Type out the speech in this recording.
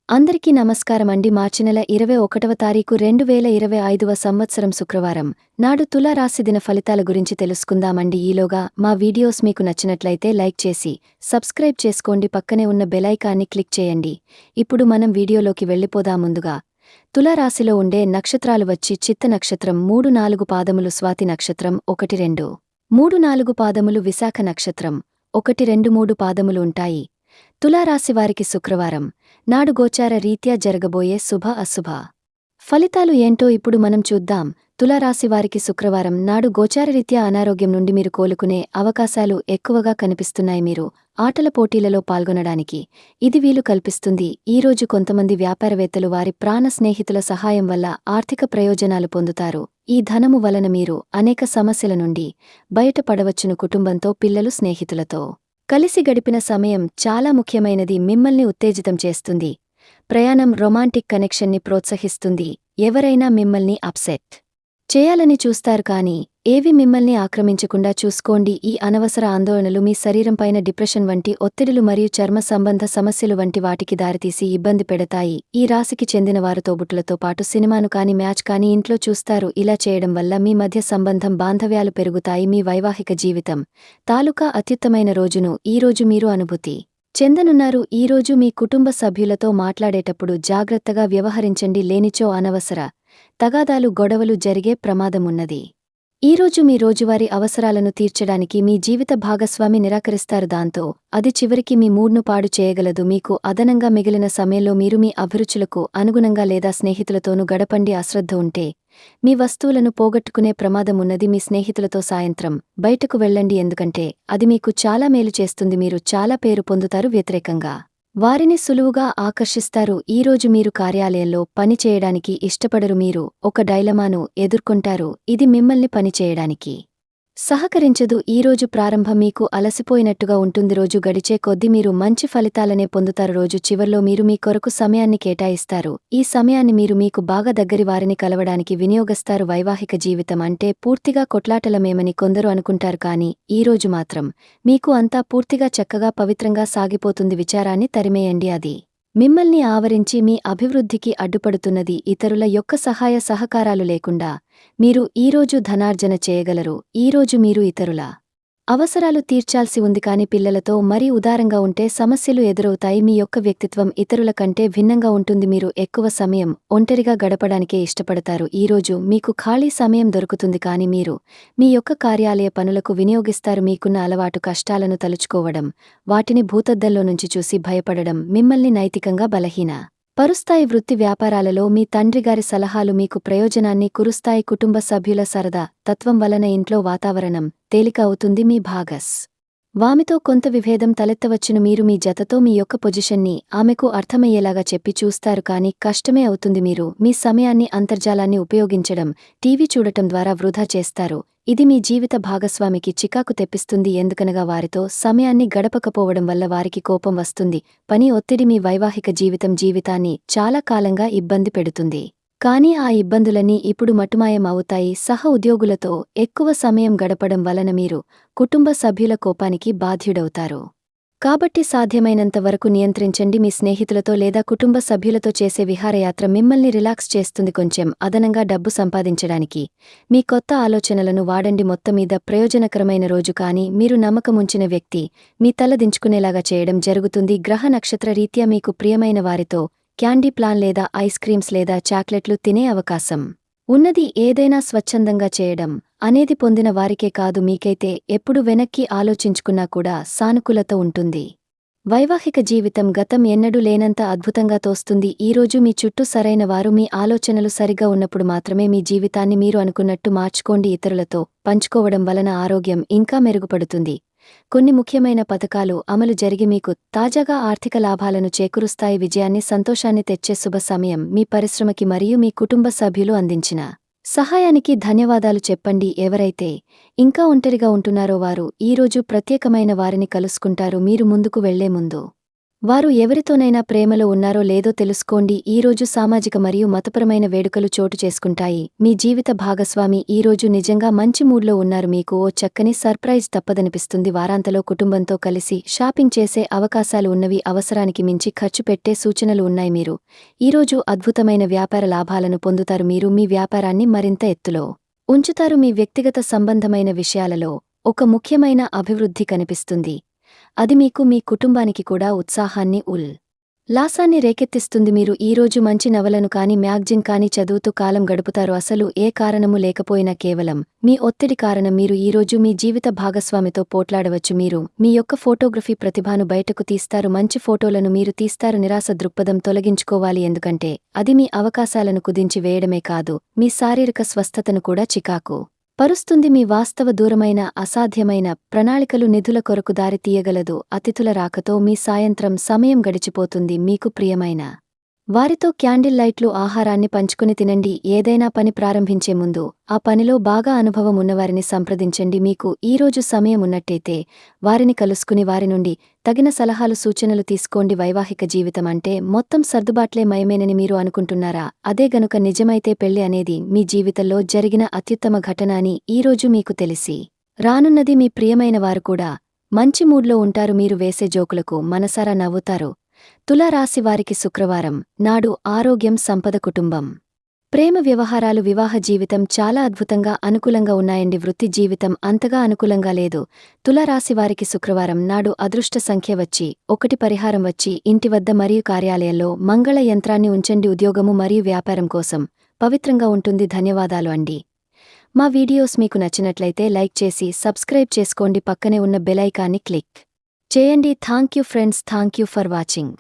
అందరికీ నమస్కారమండి. మార్చి నెల 21వ తారీఖు 2025వ సంవత్సరం శుక్రవారం నాడు తులా రాశి దిన ఫలితాల గురించి తెలుసుకుందామండి. ఈలోగా మా వీడియోస్ మీకు నచ్చినట్లయితే లైక్ చేసి సబ్స్క్రైబ్ చేసుకోండి. పక్కనే ఉన్న బెలైకాన్ని క్లిక్ చేయండి. ఇప్పుడు మనం వీడియోలోకి వెళ్ళిపోదాం. ముందుగా తులారాశిలో ఉండే నక్షత్రాలు వచ్చి చిత్త నక్షత్రం 3-4 పాదములు, స్వాతి నక్షత్రం 1-2, 3-4 పాదములు, విశాఖ నక్షత్రం 1-2-3 పాదములు ఉంటాయి. తులారాశివారికి శుక్రవారం నాడు గోచార రీత్యా జరగబోయే శుభ అశుభ ఫలితాలు ఏంటో ఇప్పుడు మనం చూద్దాం. తులారాశివారికి శుక్రవారం నాడు గోచారరీత్యా అనారోగ్యం నుండి మీరు కోలుకునే అవకాశాలు ఎక్కువగా కనిపిస్తున్నాయి. మీరు ఆటల పోటీలలో పాల్గొనడానికి ఇది వీలు కల్పిస్తుంది. ఈరోజు కొంతమంది వ్యాపారవేత్తలు వారి ప్రాణ స్నేహితుల సహాయం వల్ల ఆర్థిక ప్రయోజనాలు పొందుతారు. ఈ ధనము వలన మీరు అనేక సమస్యల నుండి బయటపడవచ్చును. కుటుంబంతో, పిల్లలు, స్నేహితులతో కలిసి గడిపిన సమయం చాలా ముఖ్యమైనది. మిమ్మల్ని ఉత్తేజితం చేస్తుంది. ప్రయాణం రొమాంటిక్ కనెక్షన్ని ప్రోత్సహిస్తుంది. ఎవరైనా మిమ్మల్ని అప్సెట్ చేయాలని చూస్తారు, కానీ ఏవి మిమ్మల్ని ఆక్రమించకుండా చూసుకోండి. ఈ అనవసర ఆందోళనలు మీ శరీరంపైన డిప్రెషన్ వంటి ఒత్తిడులు మరియు చర్మ సంబంధ సమస్యలు వంటి వాటికి దారితీసి ఇబ్బంది పెడతాయి. ఈ రాశికి చెందిన వారు తోబుట్టులతో పాటు సినిమాను కానీ, మ్యాచ్ కానీ ఇంట్లో చూస్తారు. ఇలా చేయడం వల్ల మీ మధ్య సంబంధం, బాంధవ్యాలు పెరుగుతాయి. మీ వైవాహిక జీవితం తాలూకా అత్యుత్తమైన రోజును ఈరోజు మీరు అనుభూతి చెందనున్నారు. ఈరోజు మీ కుటుంబ సభ్యులతో మాట్లాడేటప్పుడు జాగ్రత్తగా వ్యవహరించండి. లేనిచో అనవసర తగాదాలు, గొడవలు జరిగే ప్రమాదమున్నది. ఈరోజు మీ రోజువారీ అవసరాలను తీర్చడానికి మీ జీవిత భాగస్వామి నిరాకరిస్తారు. దాంతో అది చివరికి మీ మూడ్ను పాడు చేయగలదు. మీకు అదనంగా మిగిలిన సమయంలో మీరు మీ అభిరుచులకు అనుగుణంగా లేదా స్నేహితులతోనూ గడపండి. అశ్రద్ధ ఉంటే మీ వస్తువులను పోగొట్టుకునే ప్రమాదమున్నది. మీ స్నేహితులతో సాయంత్రం బయటకు వెళ్ళండి, ఎందుకంటే అది మీకు చాలా మేలు చేస్తుంది. మీరు చాలా పేరు పొందుతారు. వ్యతిరేకంగా వారిని సులువుగా ఆకర్షిస్తారు. ఈరోజు మీరు కార్యాలయంలో పని చేయడానికి ఇష్టపడరు. మీరు ఒక డైలమాను ఎదుర్కొంటారు. ఇది మిమ్మల్ని పనిచేయడానికి సహకరించదు. ఈరోజు ప్రారంభం మీకు అలసిపోయినట్టుగా ఉంటుంది. రోజు గడిచే కొద్దీ మీరు మంచి ఫలితాలనే పొందుతారు. రోజు చివర్లో మీరు మీ కొరకు సమయాన్ని కేటాయిస్తారు. ఈ సమయాన్ని మీరు మీకు బాగా దగ్గరి వారిని కలవడానికి వినియోగిస్తారు. వైవాహిక జీవితం అంటే పూర్తిగా కొట్లాటలమేమని కొందరు అనుకుంటారు, కానీ ఈరోజు మాత్రం మీకు అంతా పూర్తిగా చక్కగా, పవిత్రంగా సాగిపోతుంది. విచారాన్ని తరిమేయండి. అది మిమ్మల్ని ఆవరించి మీ అభివృద్ధికి అడ్డుపడుతున్నది. ఇతరుల యొక్క సహాయ సహకారాలు లేకుండా మీరు ఈరోజు ధనార్జన చేయగలరు. ఈరోజు మీరు ఇతరుల అవసరాలు తీర్చాల్సి ఉంది, కానీ పిల్లలతో మరీ ఉదారంగా ఉంటే సమస్యలు ఎదురవుతాయి. మీ యొక్క వ్యక్తిత్వం ఇతరుల కంటే భిన్నంగా ఉంటుంది. మీరు ఎక్కువ సమయం ఒంటరిగా గడపడానికే ఇష్టపడతారు. ఈరోజు మీకు ఖాళీ సమయం దొరుకుతుంది, కానీ మీరు మీ యొక్క కార్యాలయ పనులకు వినియోగిస్తారు. మీకున్న అలవాటు కష్టాలను తలుచుకోవడం, వాటిని భూతద్దంలో నుంచి చూసి భయపడడం మిమ్మల్ని నైతికంగా బలహీన పరుస్తాయి. వృత్తి వ్యాపారాలలో మీ తండ్రిగారి సలహాలు మీకు ప్రయోజనాన్ని కురుస్తాయి. కుటుంబ సభ్యుల సరదా తత్వం వలన ఇంట్లో వాతావరణం తేలిక అవుతుంది. మీ భాగస్ వామితో కొంత విభేదం తలెత్తవచ్చును. మీరు మీ జతతో మీ యొక్క పొజిషన్ని ఆమెకు అర్థమయ్యేలాగా చెప్పి చూస్తారు, కానీ కష్టమే అవుతుంది. మీరు మీ సమయాన్ని అంతర్జాలాన్ని ఉపయోగించడం, టీవీ చూడటం ద్వారా వృధా చేస్తారు. ఇది మీ జీవిత భాగస్వామికి చికాకు తెప్పిస్తుంది. ఎందుకనగా వారితో సమయాన్ని గడపకపోవడం వల్ల వారికి కోపం వస్తుంది. పని ఒత్తిడి మీ వైవాహిక జీవితాన్ని చాలా కాలంగా ఇబ్బంది పెడుతుంది. కానీ ఆ ఇబ్బందులన్నీ ఇప్పుడు మటుమాయం అవుతాయి. సహ ఉద్యోగులతో ఎక్కువ సమయం గడపడం వలన మీరు కుటుంబ సభ్యుల కోపానికి బాధ్యుడవుతారు. కాబట్టి సాధ్యమైనంత వరకు నియంత్రించండి. మీ స్నేహితులతో లేదా కుటుంబ సభ్యులతో చేసే విహారయాత్ర మిమ్మల్ని రిలాక్స్ చేస్తుంది. కొంచెం అదనంగా డబ్బు సంపాదించడానికి మీ కొత్త ఆలోచనలను వాడండి. మొత్తమీద ప్రయోజనకరమైన రోజు, కానీ మీరు నమ్మకముంచిన వ్యక్తి మీ తల దించుకునేలాగా చేయడం జరుగుతుంది. గ్రహ నక్షత్ర రీత్యా మీకు ప్రియమైన వారితో క్యాండీ ప్లాన్ లేదా ఐస్ క్రీమ్స్ లేదా చాక్లెట్లు తినే అవకాశం ఉన్నది. ఏదైనా స్వచ్ఛందంగా చేయడం అనేది పొందిన వారికే కాదు, మీకైతే ఎప్పుడు వెనక్కి ఆలోచించుకున్నా కూడా సానుకూలత ఉంటుంది. వైవాహిక జీవితం గతం ఎన్నడూ లేనంత అద్భుతంగా తోస్తుంది. ఈరోజు మీ చుట్టూ సరైన వారు, మీ ఆలోచనలు సరిగా ఉన్నప్పుడు మాత్రమే మీ జీవితాన్ని మీరు అనుకున్నట్టు మార్చుకోండి. ఇతరులతో పంచుకోవడం వలన ఆరోగ్యం ఇంకా మెరుగుపడుతుంది. కొన్ని ముఖ్యమైన పథకాలు అమలు జరిగి మీకు తాజాగా ఆర్థిక లాభాలను చేకూరుస్తాయి. విజయాన్ని, సంతోషాన్ని తెచ్చే శుభ సమయం. మీ పరిశ్రమకి మరియు మీ కుటుంబ సభ్యులు అందించిన సహాయానికి ధన్యవాదాలు చెప్పండి. ఎవరైతే ఇంకా ఒంటరిగా ఉంటున్నారో వారు ఈరోజు ప్రత్యేకమైన వారిని కలుసుకుంటారు. మీరు ముందుకు వెళ్లే ముందు వారు ఎవరితోనైనా ప్రేమలో ఉన్నారో లేదో తెలుసుకోండి. ఈరోజు సామాజిక మరియు మతపరమైన వేడుకలు చోటు చేసుకుంటాయి. మీ జీవిత భాగస్వామి ఈరోజు నిజంగా మంచి మూడ్లో ఉన్నారు. మీకు ఓ చక్కని సర్ప్రైజ్ తప్పదనిపిస్తుంది. వారాంతలో కుటుంబంతో కలిసి షాపింగ్ చేసే అవకాశాలు ఉన్నవి. అవసరానికి మించి ఖర్చు పెట్టే సూచనలు ఉన్నాయి. మీరు ఈరోజు అద్భుతమైన వ్యాపార లాభాలను పొందుతారు. మీరు మీ వ్యాపారాన్ని మరింత ఎత్తులో ఉంచుతారు. మీ వ్యక్తిగత సంబంధమైన విషయాలలో ఒక ముఖ్యమైన అభివృద్ధి కనిపిస్తుంది. అది మీకు మీ కుటుంబానికి కూడా ఉత్సాహాన్ని లాసాన్ని రేకెత్తిస్తుంది. మీరు ఈరోజు మంచి నవలను కాని మ్యాగజిన్ కాని చదువుతూ కాలం గడుపుతారు. అసలు ఏ కారణము లేకపోయినా కేవలం మీ ఒత్తిడి కారణం. మీరు ఈరోజు మీ జీవిత భాగస్వామితో పోట్లాడవచ్చు. మీరు మీ యొక్క ఫోటోగ్రఫీ ప్రతిభను బయటకు తీస్తారు. మంచి ఫోటోలను మీరు తీస్తారు. నిరాశ దృక్పథం తొలగించుకోవాలి. ఎందుకంటే అది మీ అవకాశాలను కుదించి వేయడమే కాదు, మీ శారీరక స్వస్థతను కూడా చికాకు పరుస్తుంది. మీ వాస్తవ దూరమైన అసాధ్యమైన ప్రణాళికలు నిధుల కొరకు దారి తీయగలదు. అతిథుల రాకతో మీ సాయంత్రం సమయం గడిచిపోతుంది. మీకు ప్రియమైన వారితో క్యాండిల్ లైట్లు ఆహారాన్ని పంచుకుని తినండి. ఏదైనా పని ప్రారంభించే ముందు ఆ పనిలో బాగా అనుభవం ఉన్నవారిని సంప్రదించండి. మీకు ఈరోజు సమయం ఉన్నట్టయితే వారిని కలుసుకుని వారి నుండి తగిన సలహాలు సూచనలు తీసుకోండి. వైవాహిక జీవితం అంటే మొత్తం సర్దుబాట్లే మయమేనని మీరు అనుకుంటున్నారా? అదే గనుక నిజమైతే పెళ్లి అనేది మీ జీవితంలో జరిగిన అత్యుత్తమ ఘటన అని ఈరోజు మీకు తెలిసి రానున్నది. మీ ప్రియమైన వారు కూడా మంచి మూడ్లో ఉంటారు. మీరు వేసే జోకులకు మనసారా నవ్వుతారు. తులారాశివారికి శుక్రవారం నాడు ఆరోగ్యం, సంపద, కుటుంబం, ప్రేమ వ్యవహారాలు, వివాహ జీవితం చాలా అద్భుతంగా అనుకూలంగా ఉన్నాయండి. వృత్తి జీవితం అంతగా అనుకూలంగా లేదు. తులారాశివారికి శుక్రవారం నాడు అదృష్ట సంఖ్య వచ్చి 1. పరిహారం వచ్చి ఇంటి వద్ద మరియు కార్యాలయంలో మంగళ యంత్రాన్ని ఉంచండి. ఉద్యోగము మరియు వ్యాపారం కోసం పవిత్రంగా ఉంటుంది. ధన్యవాదాలు అండి. మా వీడియోస్ మీకు నచ్చినట్లయితే లైక్ చేసి సబ్స్క్రైబ్ చేసుకోండి. పక్కనే ఉన్న బెల్ ఐకాన్ని క్లిక్ చేయండి. Thank you friends. Thank you for watching.